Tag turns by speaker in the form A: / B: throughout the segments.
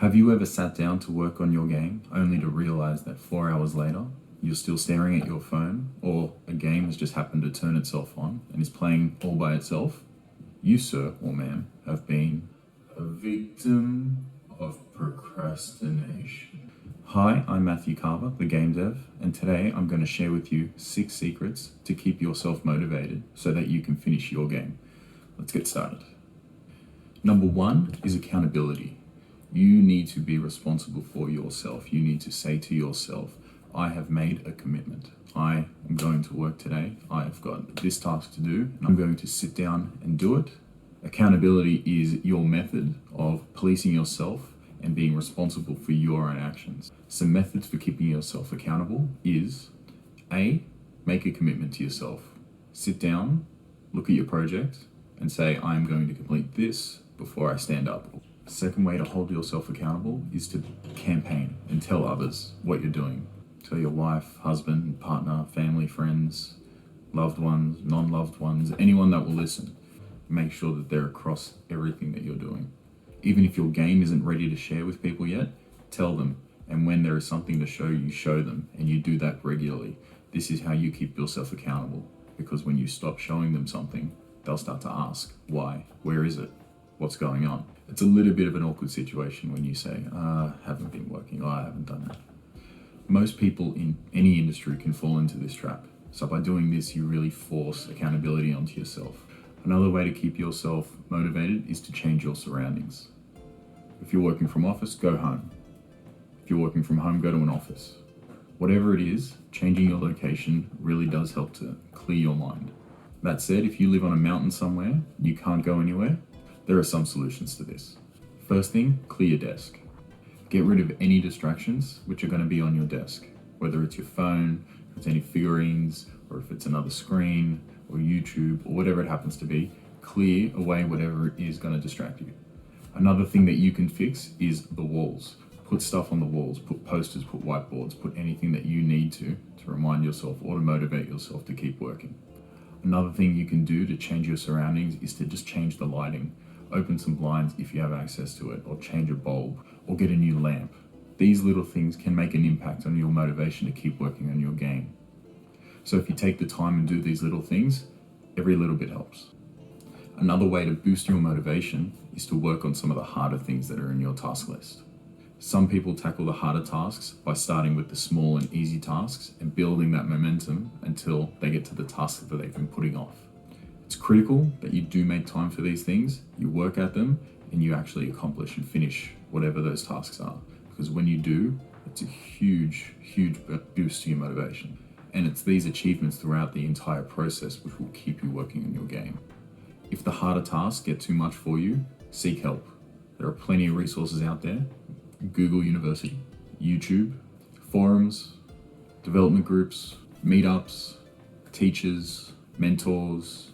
A: Have you ever sat down to work on your game only to realize that 4 hours later, you're still staring at your phone, or a game has just happened to turn itself on and is playing all by itself? You, sir or ma'am, have been a victim of procrastination. Hi, I'm Matthew Carver, the game dev, and today I'm going to share with you 6 secrets to keep yourself motivated so that you can finish your game. Let's get started. Number 1 is accountability. You need to be responsible for yourself. You need to say to yourself, I have made a commitment. I am going to work today. I have got this task to do, and I'm going to sit down and do it. Accountability is your method of policing yourself and being responsible for your own actions. Some methods for keeping yourself accountable is A, make a commitment to yourself. Sit down, look at your project, and say, I am going to complete this before I stand up. Second way to hold yourself accountable is to campaign and tell others what you're doing. Tell your wife, husband, partner, family, friends, loved ones, non-loved ones, anyone that will listen. Make sure that they're across everything that you're doing. Even if your game isn't ready to share with people yet, tell them. And when there is something to show, you show them, and you do that regularly. This is how you keep yourself accountable, because when you stop showing them something, they'll start to ask, why? Where is it? What's going on? It's a little bit of an awkward situation when you say, haven't been working, I haven't done that. Most people in any industry can fall into this trap. So by doing this, you really force accountability onto yourself. Another way to keep yourself motivated is to change your surroundings. If you're working from office, go home. If you're working from home, go to an office. Whatever it is, changing your location really does help to clear your mind. That said, if you live on a mountain somewhere, you can't go anywhere, there are some solutions to this. First thing, clear your desk. Get rid of any distractions which are going to be on your desk, whether it's your phone, if it's any figurines, or if it's another screen, or YouTube, or whatever it happens to be. Clear away whatever is going to distract you. Another thing that you can fix is the walls. Put stuff on the walls, put posters, put whiteboards, put anything that you need to remind yourself or to motivate yourself to keep working. Another thing you can do to change your surroundings is to just change the lighting. Open some blinds if you have access to it, or change a bulb, or get a new lamp. These little things can make an impact on your motivation to keep working on your game. So if you take the time and do these little things, every little bit helps. Another way to boost your motivation is to work on some of the harder things that are in your task list. Some people tackle the harder tasks by starting with the small and easy tasks and building that momentum until they get to the tasks that they've been putting off. It's critical that you do make time for these things, you work at them, and you actually accomplish and finish whatever those tasks are. Because when you do, it's a huge boost to your motivation. And it's these achievements throughout the entire process which will keep you working on your game. If the harder tasks get too much for you, seek help. There are plenty of resources out there. Google University, YouTube, forums, development groups, meetups, teachers, mentors.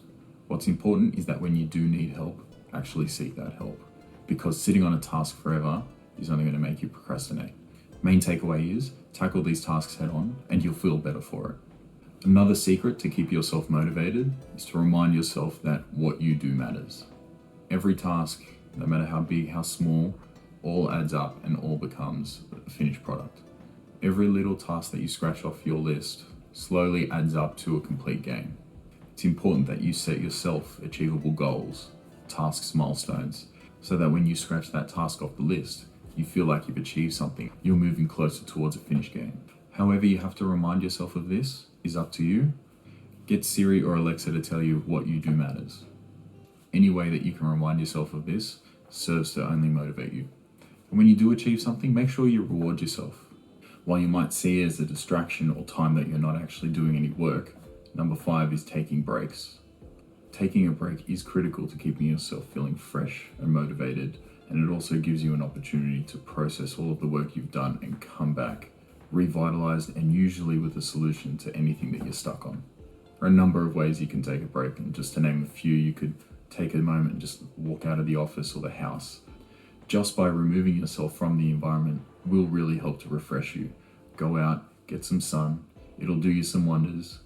A: What's important is that when you do need help, actually seek that help, because sitting on a task forever is only going to make you procrastinate. Main takeaway is tackle these tasks head on and you'll feel better for it. Another secret to keep yourself motivated is to remind yourself that what you do matters. Every task, no matter how big, how small, all adds up and all becomes a finished product. Every little task that you scratch off your list slowly adds up to a complete game. It's important that you set yourself achievable goals, tasks, milestones, so that when you scratch that task off the list, you feel like you've achieved something. You're moving closer towards a finished game. However you have to remind yourself of this is up to you. Get Siri or Alexa to tell you what you do matters. Any way that you can remind yourself of this serves to only motivate you. And when you do achieve something, make sure you reward yourself. While you might see it as a distraction or time that you're not actually doing any work, number 5 is taking breaks. Taking a break is critical to keeping yourself feeling fresh and motivated, and it also gives you an opportunity to process all of the work you've done and come back revitalized, and usually with a solution to anything that you're stuck on. There are a number of ways you can take a break, and just to name a few, you could take a moment and just walk out of the office or the house. Just by removing yourself from the environment will really help to refresh you. Go out, get some sun, it'll do you some wonders.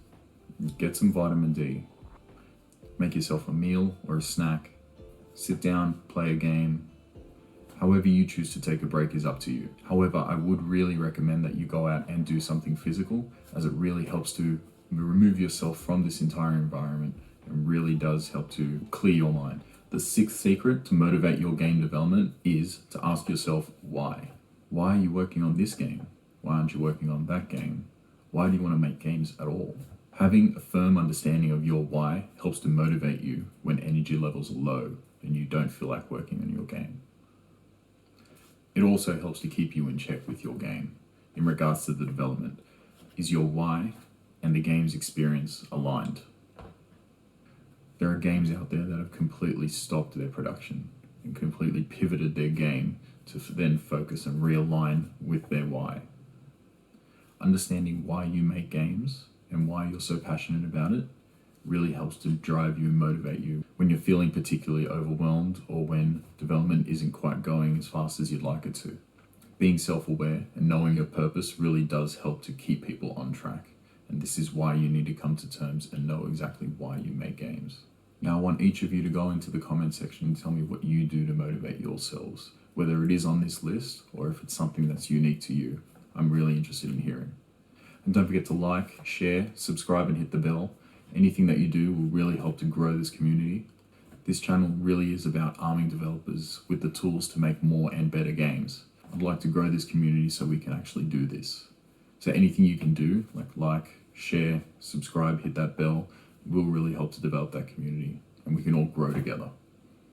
A: Get some vitamin D. Make yourself a meal or a snack. Sit down, play a game. However you choose to take a break is up to you. However, I would really recommend that you go out and do something physical, as it really helps to remove yourself from this entire environment and really does help to clear your mind. The sixth secret to motivate your game development is to ask yourself why. Why are you working on this game? Why aren't you working on that game? Why do you want to make games at all? Having a firm understanding of your why helps to motivate you when energy levels are low and you don't feel like working on your game. It also helps to keep you in check with your game in regards to the development. Is your why and the game's experience aligned? There are games out there that have completely stopped their production and completely pivoted their game to then focus and realign with their why. Understanding why you make games and why you're so passionate about it really helps to drive you and motivate you when you're feeling particularly overwhelmed or when development isn't quite going as fast as you'd like it to. Being self-aware and knowing your purpose really does help to keep people on track. And this is why you need to come to terms and know exactly why you make games. Now I want each of you to go into the comment section and tell me what you do to motivate yourselves, whether it is on this list or if it's something that's unique to you. I'm really interested in hearing. And don't forget to like, share, subscribe and hit the bell. Anything that you do will really help to grow this community. This channel really is about arming developers with the tools to make more and better games. I'd like to grow this community so we can actually do this. So anything you can do, like, share, subscribe, hit that bell, will really help to develop that community and we can all grow together.